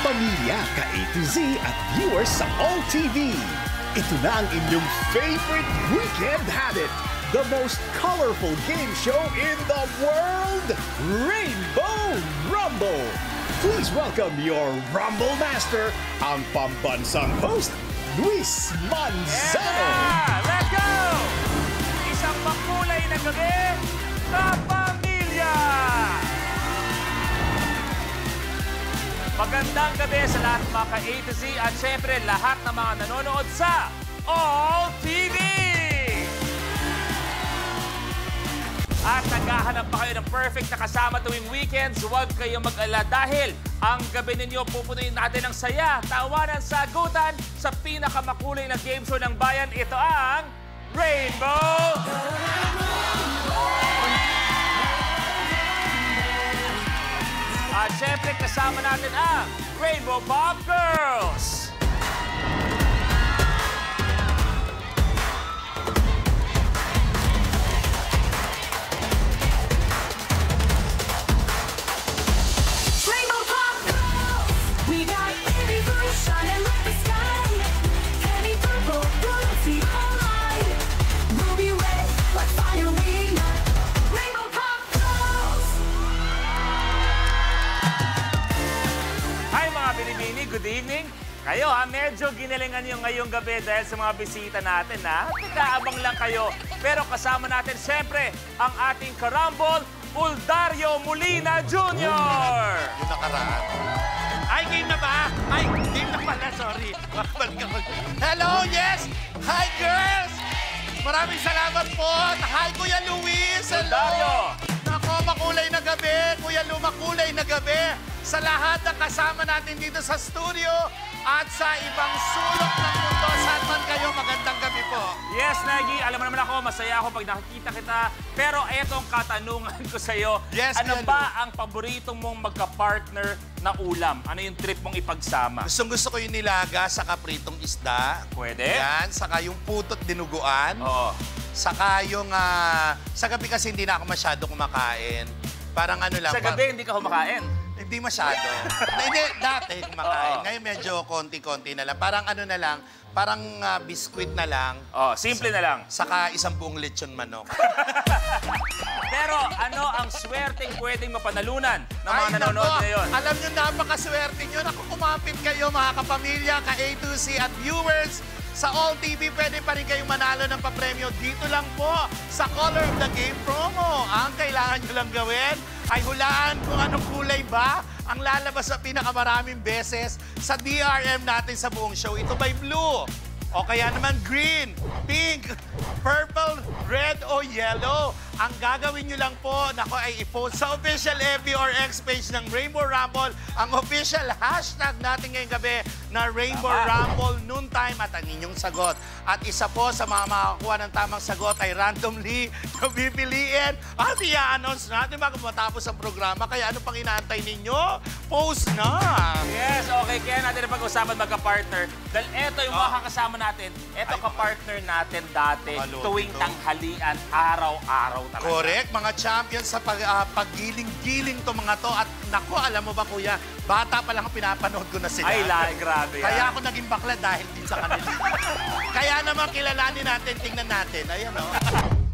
kapamilya, ka-A to Z at viewers sa All TV. Ito na ang inyong favorite weekend habit. The most colorful game show in the world, Rainbow Rumble. Please welcome your Rumble Master, ang pambansang host, Luis Manzano. Yeah! Let's go! Isang makulay na gabi, kapamilya! Magandang gabi sa lahat ng mga ka-A to Z at syempre lahat ng mga nanonood sa All TV! At naghahanap pa kayo ng perfect na kasama tuwing weekends, huwag kayong mag-alala dahil ang gabi ninyo pupunuin natin ng saya, tawanan, sagutan sa pinakamakulay na game show ng bayan. Ito ang Rainbow! At syempre kasama natin ang Rainbow Pop Girls! Good evening. Kayo medyo ginalingan nyo ngayong gabi dahil sa mga bisita natin nag-aabang lang kayo. Pero kasama natin siyempre ang ating karambol, Uldario Molina Jr. Yung nakaraan. Ay, game na ba? Ay, game na pala, sorry. Hello, yes! Hi, girls! Maraming salamat po. Hi, Kuya Luis. Hello! Uldario! Nako, makulay na gabi. Kuya Lu, makulay na gabi. Sa lahat ng kasama natin dito sa studio at sa ibang sulok ng mundo. Saan man kayo, magandang gabi po. Yes, Naggy. Alam mo naman ako, masaya ako pag nakikita kita. Pero etong katanungan ko sa'yo. Yes, ano ba ang paboritong mong magka-partner na ulam? Ano yung trip mong ipagsama? Gusto ko yung nilaga sa kapritong isda. Pwede? Yan, saka yung putot dinuguan. Oo. Saka yung, sa gabi kasi hindi na ako masyado kumakain. Parang ano lang. Sa gabi, hindi ka kumakain? Hindi masyado. Hindi, dati kumakain. Ngayon medyo konti-konti na lang. Parang ano na lang, parang biskwit na lang. Oh, simple na lang. Saka isang buong lechon manok. Pero ano ang swerteng pwedeng mapanalunan ng mga nanonood ngayon? Alam nyo, napakaswerte nyo. Naku, kumapit kayo mga kapamilya, ka-A to Z at viewers. Sa All TV, pwede pa rin kayong manalo ng papremyo. Dito lang po sa Color of the Game promo. Ang kailangan nyo lang gawin ay hulaan kung anong kulay ba ang lalabas sa pinakamaraming beses sa DRM natin sa buong show. Ito ba'y blue? O kaya naman green, pink, purple, red o yellow. Ang gagawin nyo lang po, nako, ay i-post sa official FB or X page ng Rainbow Rumble ang official hashtag natin ngayong gabi na Rainbow Rumble noontime at ang inyong sagot. At isa po sa mga makakuha ng tamang sagot ay randomly na pipiliin at i-announce natin bago matapos ang programa. Kaya ano pang inaantay ninyo? Post na! Yes, okay. Kaya natin na pag-usapan magka-partner. Dahil eto yung makakasama natin. Eto ka-partner natin dati tuwing tanghalian, araw-araw talaga. Correct. Mga champions sa paggiling-giling to mga to. At naku, alam mo ba kuya, bata pa lang pinapanood ko na sila. Ay, grabe yan. Kaya ako naging bakla dahil din sa kanila. Kaya naman kilalanin natin, tingnan natin. Ayan o.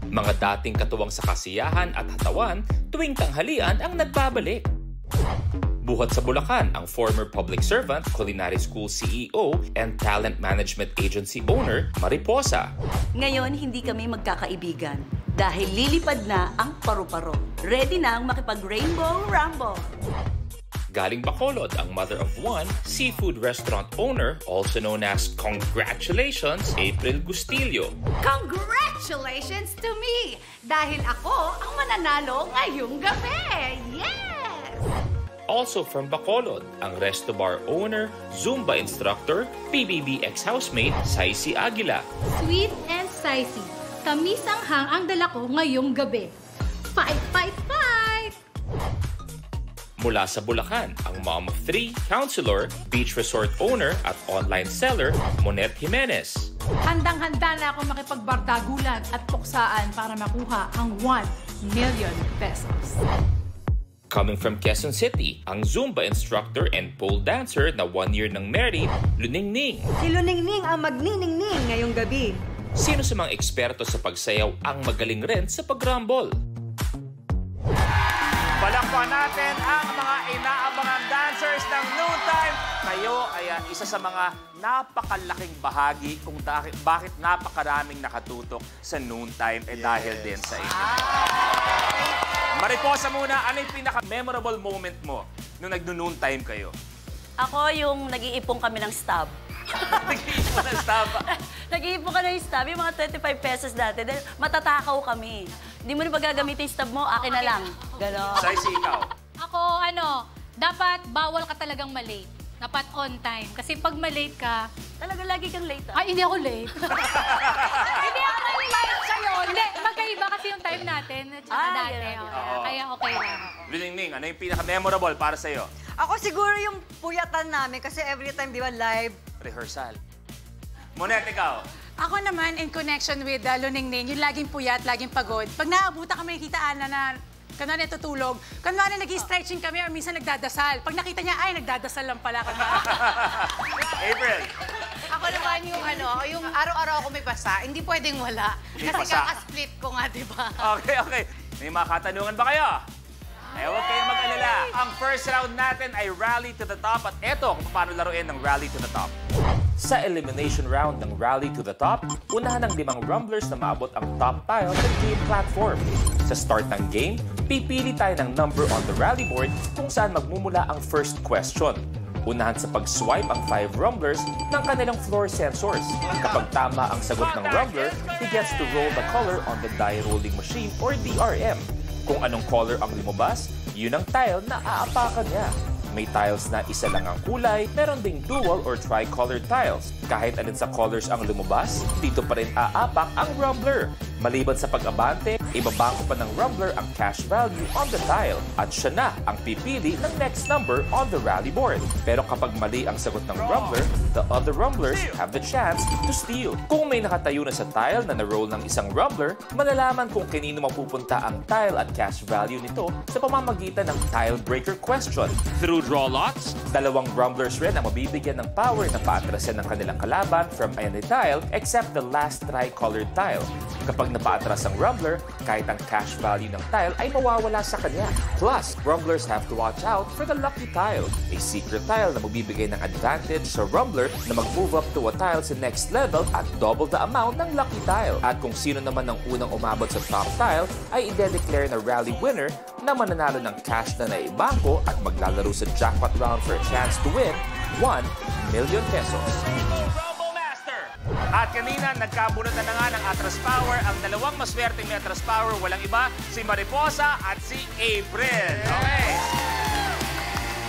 Mga dating katuwang sa kasiyahan at hatawan tuwing tanghalian ang nagbabalik. Buhat sa Bulacan ang former public servant, culinary school CEO, and talent management agency owner, Mariposa. Ngayon, hindi kami magkakaibigan dahil lilipad na ang paru-paro. Ready na ang makipag-Rainbow Rumble. Galing Bacolod ang mother of one, seafood restaurant owner, also known as Congratulations, April Gustillo. Congratulations to me! Dahil ako ang mananalo ngayong gabi! Yes! Also from Bacolod, ang Resto Bar owner, Zumba instructor, PBB ex-housemate, Saisi Aguila. Sweet and spicy. Kamisanghang ang dala ko ngayong gabi. Fight, fight, fight! Mula sa Bulacan, ang mom of three, counselor, beach resort owner at online seller, Monet Jimenez. Handang-handa na ako makipagbardagulan at puksaan para makuha ang 1 million pesos. Coming from Quezon City, ang Zumba instructor and pole dancer na 1 year nang married, Luningning. Si Luningning ang magniningning ngayong gabi. Sino sa mga eksperto sa pagsayaw ang magaling rin sa pag-rumble? Palakpan natin ang mga inaabangang dancers ng Noontime. Kayo ay isa sa mga napakalaking bahagi kung bakit napakaraming nakatutok sa Noontime dahil din sa inyo. Mariposa muna, ano yung pinaka-memorable moment mo nung nag-Noontime kayo? Ako yung nag-iipon kami ng stab. Nag-iipon ng stab? Nag-iipon ka ng stab, yung mga 25 pesos dati. Dahil matatakaw kami. Hindi mo na ba gagamitin yung stab mo, akin na lang. Ganon. Saisi, ikaw? Ako, dapat bawal ka talagang malate. Dapat on time. Kasi pag malate ka, Talaga lagi kang late. ay, hindi ako late. Hindi ako late sa'yo. Hindi, magkaiba kasi yung time natin at saka dati. yan. Kaya okay lang. Luningning, ano yung pinaka-memorable para sa'yo? Ako siguro yung puyatan namin kasi every time, di ba, live. Rehearsal. Monet, ikaw? Ako naman, in connection with Luningning, yung laging puyat, laging pagod. Pag naabutan kami, nakitaan na kunwari natutulog, kunwari nag-stretching kami o minsan nagdadasal. Pag nakita niya, ay, nagdadasal lang pala kami. April? Ako naman yung araw-araw ako may basa, hindi pwedeng wala. May Kasi basa. kaka-split ko nga, di ba? Okay. May mga katanungan ba kayo? Huwag kayong mag-alala. Ang first round natin ay Rally to the Top at eto kung paano laruin ng Rally to the Top. Sa elimination round ng Rally to the Top, unahan ng 5 rumblers na maabot ang top tile ng game platform. Sa start ng game, pipili tayo ng number on the rally board kung saan magmumula ang first question. Unahan sa pag-swipe ang 5 rumblers ng kanilang floor sensors. Kapag tama ang sagot ng rumbler, he gets to roll the color on the die rolling machine or DRM. Kung anong color ang lumabas, yun ang tile na aapakan niya. May tiles na isa lang ang kulay, meron ding dual or tricolored tiles. Kahit alin sa colors ang lumabas, dito pa rin aapak ang rumbler. Maliban sa pag-abante, ibabangko pa ng rumbler ang cash value on the tile at siya na ang pipili ng next number on the rally board. Pero kapag mali ang sagot ng rumbler, the other rumblers have the chance to steal. Kung may nakatayo na sa tile na na-roll ng isang rumbler, malalaman kung kanino mapupunta ang tile at cash value nito sa pamamagitan ng tile breaker question. Through draw lots, 2 rumblers rin ang mabibigyan ng power na paatrasan ng kanilang kalaban from any tile except the last tricolored tile. Kapag napaatras ang rumbler, kahit ang cash value ng tile ay mawawala sa kanya. Plus, rumblers have to watch out for the lucky tile, a secret tile na magbibigay ng advantage sa rumbler na mag-move up to a tile sa next level at double the amount ng lucky tile. At kung sino naman ang unang umabot sa top tile, ay ide-declare na rally winner na mananalo ng cash na naibangko at maglalaro sa jackpot round for a chance to win 1 million pesos. At kanina, nagkabunutan na nga ng Atras Power. Ang 2 maswerteng may Atras Power, walang iba, si Mariposa at si April. Okay.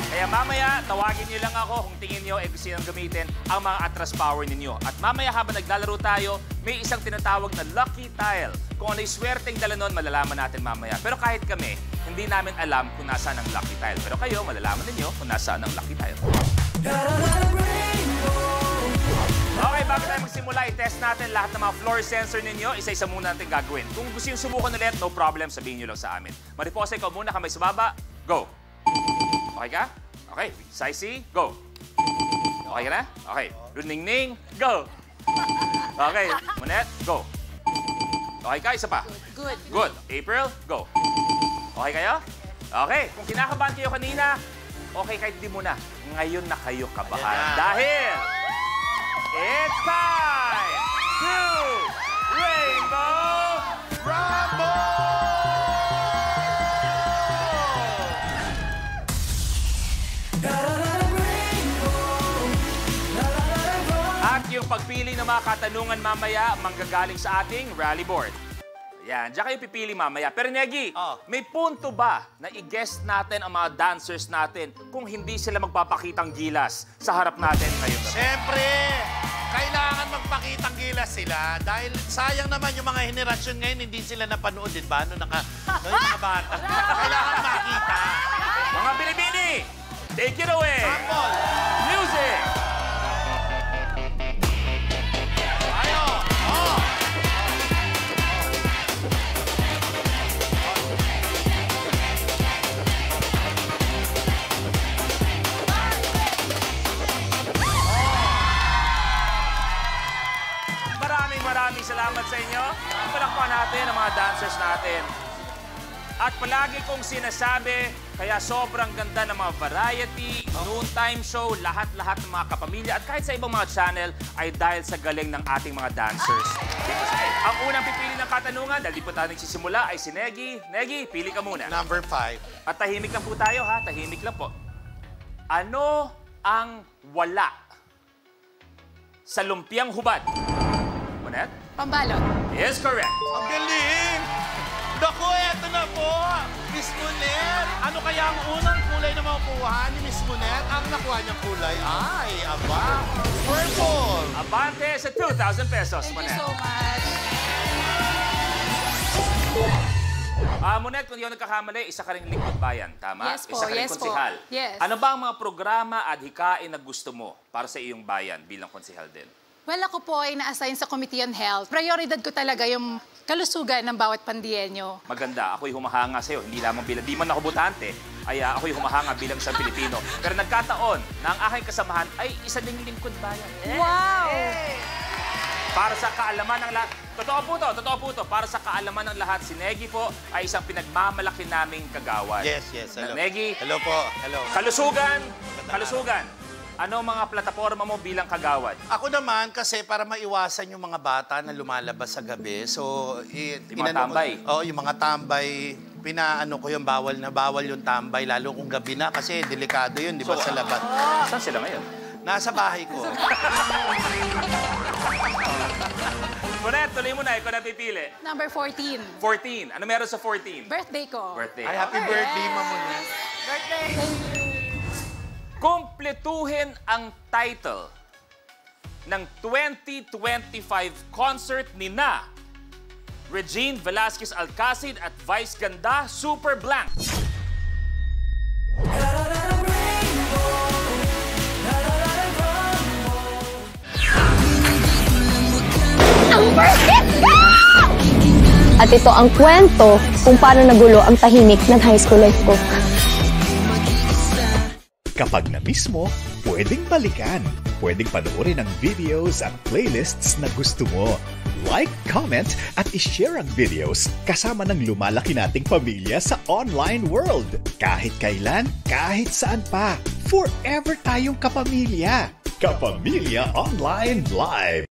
Kaya mamaya, tawagin niyo lang ako kung tingin niyo gusto niyong gamitin ang mga Atras Power ninyo. At mamaya habang naglalaro tayo, may isang tinatawag na Lucky Tile. Kung ano yung swerteng dala nun, malalaman natin mamaya. Pero kahit kami, hindi namin alam kung nasaan ang Lucky Tile. Pero kayo, malalaman ninyo kung nasaan ang Lucky Tile. Okay, bago tayo magsimula, i-test natin lahat ng mga floor sensor ninyo. Isa-isa muna natin gagawin. Kung gusto nyo subukan ulit, no problem, sabihin nyo lang sa amin. Mariposa, ikaw muna, kamay sa baba. Go! Okay ka? Okay. Saisi, go! Okay ka na? Okay. Luningning, go! Okay. Monet, go! Okay ka? Isa pa. Good. Good. April, go! Okay kayo? Okay. Kung kinakabahan kayo kanina, okay kahit di muna. Ngayon na kayo kabahan. Dahil it's time to Rainbow Rumble! At yung pagpili ng mga katanungan mamaya, manggagaling sa ating rally board. Yan, diyan kayo pipili mamaya. Pero Negi, may punto ba na i-guess natin ang mga dancers natin kung hindi sila magpapakitang gilas sa harap natin ngayon? Siyempre, kailangan magpakitang gilas sila dahil sayang naman yung mga henerasyon ngayon hindi sila napanood, di ba? Yung mga bata. Kailangan makita. Mga Binibini, take it away! Sample! Music! Ayo! Oh! maraming salamat sa inyo. Palakpakan natin ang mga dancers natin. At palagi kong sinasabi, kaya sobrang ganda ng mga variety, noontime show, lahat-lahat ng mga kapamilya at kahit sa ibang mga channel ay dahil sa galing ng ating mga dancers. Ang unang pipili ng katanungan, dahil di po tayo nagsisimula, ay si Negi. Negi, pili ka muna. Number 5. At tahimik lang po tayo, ha? Tahimik lang po. Ano ang wala sa lumpiang hubad? Monet? Pambalot. Yes, correct. Ang galing! Naku, eto na po! Miss Monet, ano kaya ang unang kulay na makukuha ni Miss Monet? Ang nakuha niyang kulay ay, aba, purple! Abante sa 2,000 pesos, Thank Monet. you so much. Monet, kung di ako nagkakamali, isa ka ring lingkod bayan, tama? Yes po, isa ka ring yes po. konsihal. Yes. Ano ba ang mga programa at hikain na gusto mo para sa iyong bayan bilang konsihal din? Well, ako po ay na-assign sa Committee on Health. Prioridad ko talaga yung kalusugan ng bawat pandiyenyo. Maganda. Ako'y humahanga sa'yo. Hindi lamang bilang, di man ako butante, ay ako'y humahanga bilang isang Pilipino. Pero nagkataon na ang aking kasamahan ay isa ding lingkod bayan. Wow! Para sa kaalaman ng lahat, totoo po to. Para sa kaalaman ng lahat, si Negi po ay isang pinagmamalaki naming kagawad. Yes, hello. Negi, Hello po, hello. Kalusugan. Ano mga plataforma mo bilang kagawad? Ako naman, kasi para maiwasan yung mga bata na lumalabas sa gabi, so... Yung mga tambay? Oo, yung mga tambay. Pinaano ko yung bawal yung tambay, lalo kung gabi na, kasi delikado yun, di ba, sa labas. Saan sila ngayon? Nasa bahay ko. Monet, tuloy mo na. Ikaw na pipili. Number 14. 14. Ano meron sa 14? Birthday ko. Birthday. Ay, happy birthday, Mamunet. Birthday! Kumpletuhin ang title ng 2025 concert ni na Regine Velasquez Alcacid at Vice Ganda, Super Blank. Ang perfect ka! At ito ang kwento kung paano nagulo ang tahimik ng high school life ko. Kapag na-miss mo, pwedeng balikan. Pwedeng panoorin ang videos at playlists na gusto mo. Like, comment, at ishare ang videos kasama ng lumalaki nating pamilya sa online world. Kahit kailan, kahit saan pa. Forever tayong kapamilya. Kapamilya Online Live.